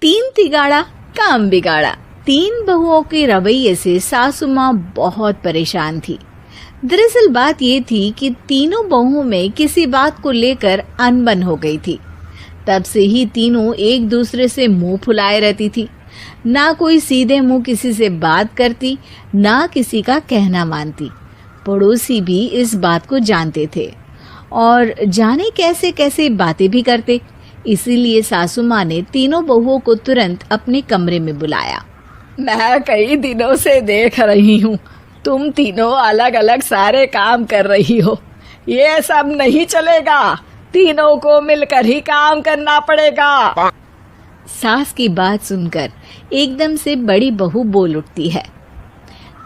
तीन तिगाड़ा काम बिगाड़ा। तीन बहुओं के रवैये से सासू माँ बहुत परेशान थी। दरअसल बात ये थी कि तीनों बहुओं में किसी बात को लेकर अनबन हो गई थी। तब से ही तीनों एक दूसरे से मुंह फुलाए रहती थी। ना कोई सीधे मुंह किसी से बात करती, ना किसी का कहना मानती। पड़ोसी भी इस बात को जानते थे और जाने कैसे कैसे बातें भी करते। इसीलिए सासू माँ ने तीनों बहुओं को तुरंत अपने कमरे में बुलाया। मैं कई दिनों से देख रही हूँ, तुम तीनों अलग अलग सारे काम कर रही हो। ये सब नहीं चलेगा, तीनों को मिलकर ही काम करना पड़ेगा। सास की बात सुनकर एकदम से बड़ी बहू बोल उठती है।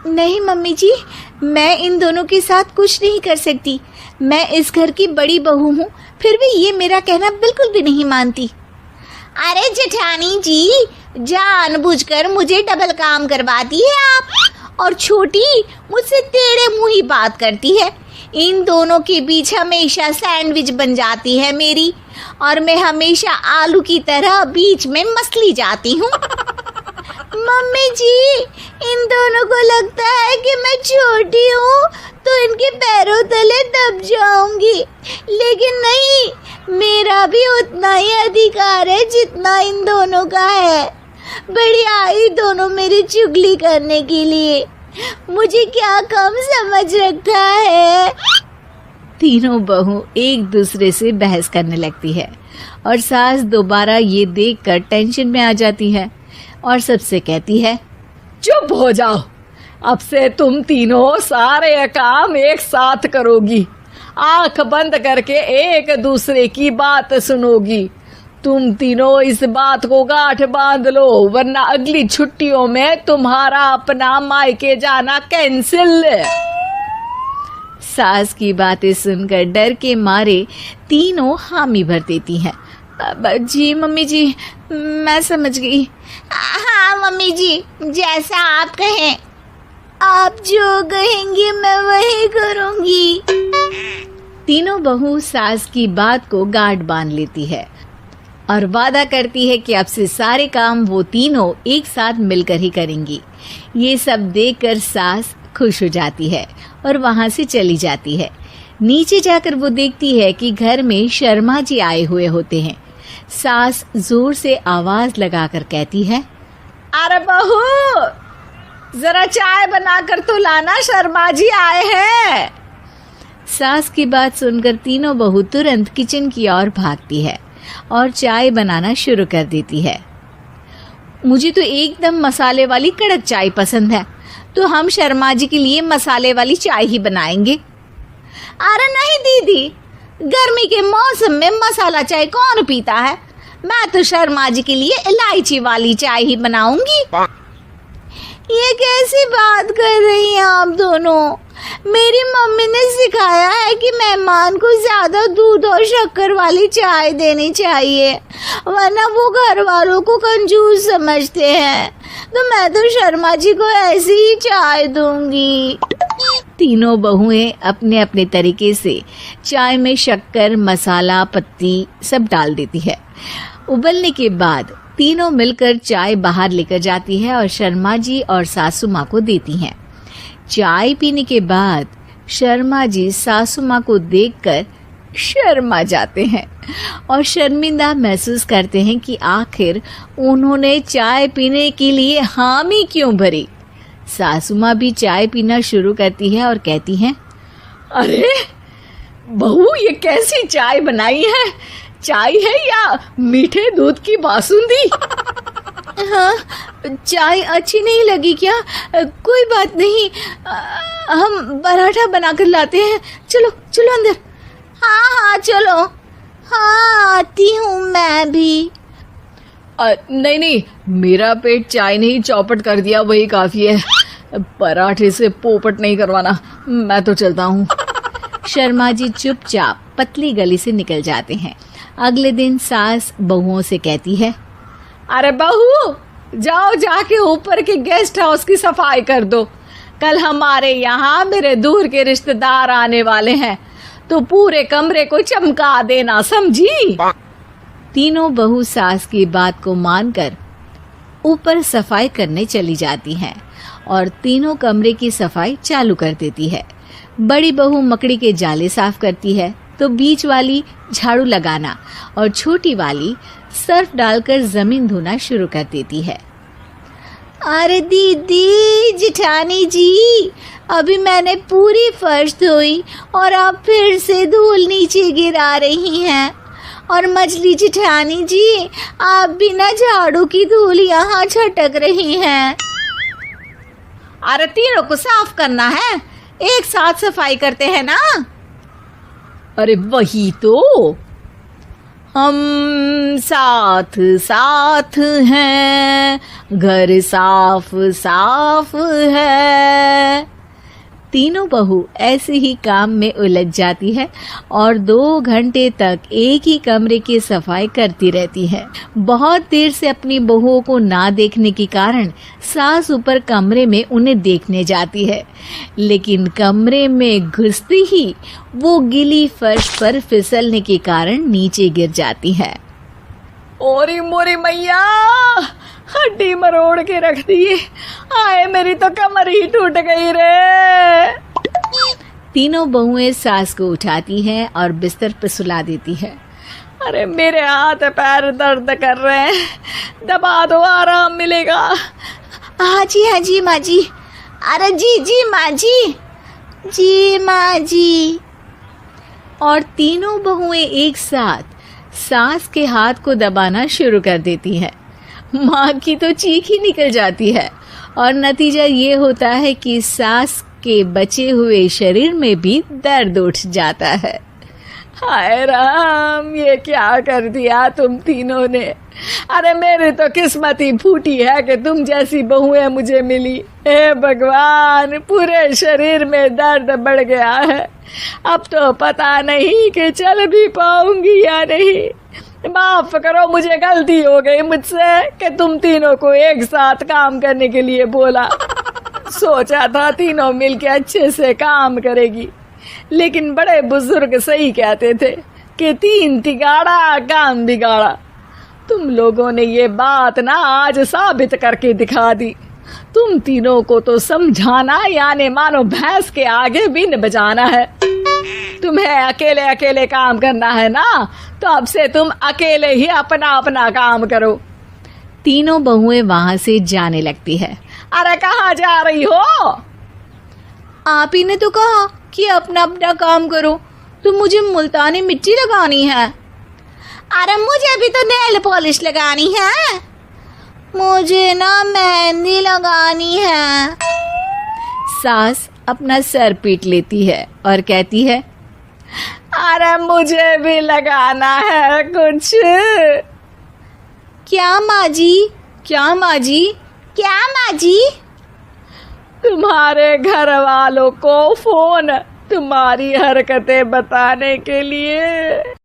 नहीं मम्मी जी, मैं इन दोनों के साथ कुछ नहीं कर सकती। मैं इस घर की बड़ी बहू हूँ, फिर भी ये मेरा कहना बिल्कुल भी नहीं मानती। अरे जेठानी जी, जानबूझकर मुझे डबल काम करवाती है आप, और छोटी मुझसे टेढ़े मुंह ही बात करती है। इन दोनों के बीच हमेशा सैंडविच बन जाती है मेरी, और मैं हमेशा आलू की तरह बीच में मसली जाती हूँ। मम्मी जी, इन दोनों को लगता है कि मैं छोटी हूँ तो इनके पैरों तले दब जाऊंगी, लेकिन नहीं, मेरा भी उतना ही अधिकार है जितना इन दोनों का है। बढ़िया आई दोनों मेरी चुगली करने के लिए, मुझे क्या कम समझ रखा है। तीनों बहू एक दूसरे से बहस करने लगती है और सास दोबारा ये देखकर टेंशन में आ जाती है और सबसे कहती है, चुप हो जाओ, अब से तुम तीनों सारे काम एक साथ करोगी। आंख बंद करके एक दूसरे की बात सुनोगी। तुम तीनों इस बात को गांठ बांध लो, वरना अगली छुट्टियों में तुम्हारा अपना मायके जाना कैंसिल। सास की बातें सुनकर डर के मारे तीनों हामी भर देती हैं। जी मम्मी जी, मैं समझ गई। हाँ मम्मी जी, जैसा आप कहें। आप जो कहेंगी मैं वही करूंगी। तीनों बहू सास की बात को गांठ बांध लेती है और वादा करती है कि अब से सारे काम वो तीनों एक साथ मिलकर ही करेंगी। ये सब देखकर सास खुश हो जाती है और वहां से चली जाती है। नीचे जाकर वो देखती है कि घर में शर्मा जी आए हुए होते हैं। सास जोर से आवाज लगाकर कहती है, अरे बहू, जरा चाय बनाकर तो लाना, शर्मा जी आए हैं। सास की बात सुनकर तीनों बहू तुरंत किचन की ओर भागती है और चाय बनाना शुरू कर देती है। मुझे तो एकदम मसाले वाली कड़क चाय पसंद है, तो हम शर्मा जी के लिए मसाले वाली चाय ही बनाएंगे। अरे नहीं दीदी, गर्मी के मौसम में मसाला चाय कौन पीता है? मैं तो शर्मा जी के लिए इलायची वाली चाय ही बनाऊंगी। ये कैसी बात कर रही हैं आप दोनों? मेरी मम्मी ने सिखाया है कि मेहमान को ज्यादा दूध और शक्कर वाली चाय देनी चाहिए, वरना वो घर वालों को कंजूस समझते हैं। तो मैं तो शर्मा जी को ऐसी ही चाय दूंगी। तीनों बहुएं अपने अपने तरीके से चाय में शक्कर, मसाला, पत्ती सब डाल देती है। उबलने के बाद तीनों मिलकर चाय बाहर लेकर जाती है और शर्मा जी और सासू माँ को देती हैं। चाय पीने के बाद शर्मा जी सासू माँ को देखकर शर्मा जाते हैं और शर्मिंदा महसूस करते हैं कि आखिर उन्होंने चाय पीने के लिए हामी क्यों भरी। सासू माँ भी चाय पीना शुरू करती है और कहती हैं, अरे बहू, ये कैसी चाय बनाई है? चाय है या मीठे दूध की बासुंदी? हाँ, चाय अच्छी नहीं लगी क्या? कोई बात नहीं, हम पराठा बनाकर लाते हैं। चलो चलो अंदर। हाँ हाँ चलो। हाँ आती हूँ मैं भी। नहीं नहीं, मेरा पेट चाय ने ही चौपट कर दिया, वही काफी है। पराठे से पोपट नहीं करवाना, मैं तो चलता हूँ। शर्मा जी चुपचाप पतली गली से निकल जाते हैं। अगले दिन सास बहुओं से कहती है, अरे बहू, जाओ जाके ऊपर के गेस्ट हाउस की सफाई कर दो। कल हमारे यहाँ मेरे दूर के रिश्तेदार आने वाले हैं, तो पूरे कमरे को चमका देना, समझी? तीनों बहू सास की बात को मानकर ऊपर सफाई करने चली जाती हैं और तीनों कमरे की सफाई चालू कर देती है। बड़ी बहू मकड़ी के जाले साफ करती है तो बीच वाली झाड़ू लगाना और छोटी वाली सर्फ डालकर जमीन धोना शुरू कर देती है। अरे दीदी जिठानी जी, अभी मैंने पूरी फर्श धोई और आप फिर से धूल नीचे गिरा रही हैं। और मछली जिठानी जी, आप बिना झाड़ू की धूल यहाँ छटक रही हैं। अरे तीनों को साफ करना है, एक साथ सफाई करते हैं ना। अरे वही तो, हम साथ साथ हैं, घर साफ साफ है। तीनों बहू ऐसे ही काम में उलझ जाती है और 2 घंटे तक एक ही कमरे की सफाई करती रहती है। बहुत देर से अपनी बहुओं को ना देखने के कारण सास ऊपर कमरे में उन्हें देखने जाती है, लेकिन कमरे में घुसती ही वो गीली फर्श पर फिसलने के कारण नीचे गिर जाती है। ओरी मोरी मैया, हड्डी मरोड़ के रख दी। आए मेरी तो कमर ही टूट गई रे। तीनों बहुएं सास को उठाती हैं और बिस्तर पर सुला देती है। अरे मेरे हाथ पैर दर्द कर रहे हैं, दबा दो आराम मिलेगा। हाँ जी माँ जी। अरे जी माँ जी, जी माँ जी। और तीनों बहुएं एक साथ सास के हाथ को दबाना शुरू कर देती हैं। माँ की तो चीख ही निकल जाती है और नतीजा ये होता है कि सास के बचे हुए शरीर में भी दर्द उठ जाता है। हाय राम, ये क्या कर दिया तुम तीनों ने। अरे मेरी तो किस्मत ही फूटी है कि तुम जैसी बहुएं मुझे मिली। हे भगवान, पूरे शरीर में दर्द बढ़ गया है। अब तो पता नहीं कि चल भी पाऊंगी या नहीं। माफ करो, मुझे गलती हो गई मुझसे कि तुम तीनों को एक साथ काम करने के लिए बोला। सोचा था तीनों मिलके अच्छे से काम करेगी, लेकिन बड़े बुजुर्ग सही कहते थे कि 3 तिगाड़ा काम बिगाड़ा। तुम लोगों ने ये बात ना आज साबित करके दिखा दी। तुम तीनों को तो समझाना यानी मानो भैंस के आगे बिन बजाना है। तुम्हें अकेले अकेले काम करना है ना, तो अब से तुम अकेले ही अपना अपना काम करो। तीनों बहुएं वहां से जाने लगती है। अरे कहाँ जा रही हो? आप ही ने तो कहा कि अपना अपना काम करो, तो मुझे मुल्तानी मिट्टी लगानी है। अरे मुझे भी तो नेल पॉलिश लगानी है। मुझे ना मेहंदी लगानी है। सास अपना सर पीट लेती है और कहती है, अरे मुझे भी लगाना है कुछ। क्या माँ जी? क्या माँ जी? क्या माँ जी? तुम्हारे घर वालों को फोन तुम्हारी हरकतें बताने के लिए।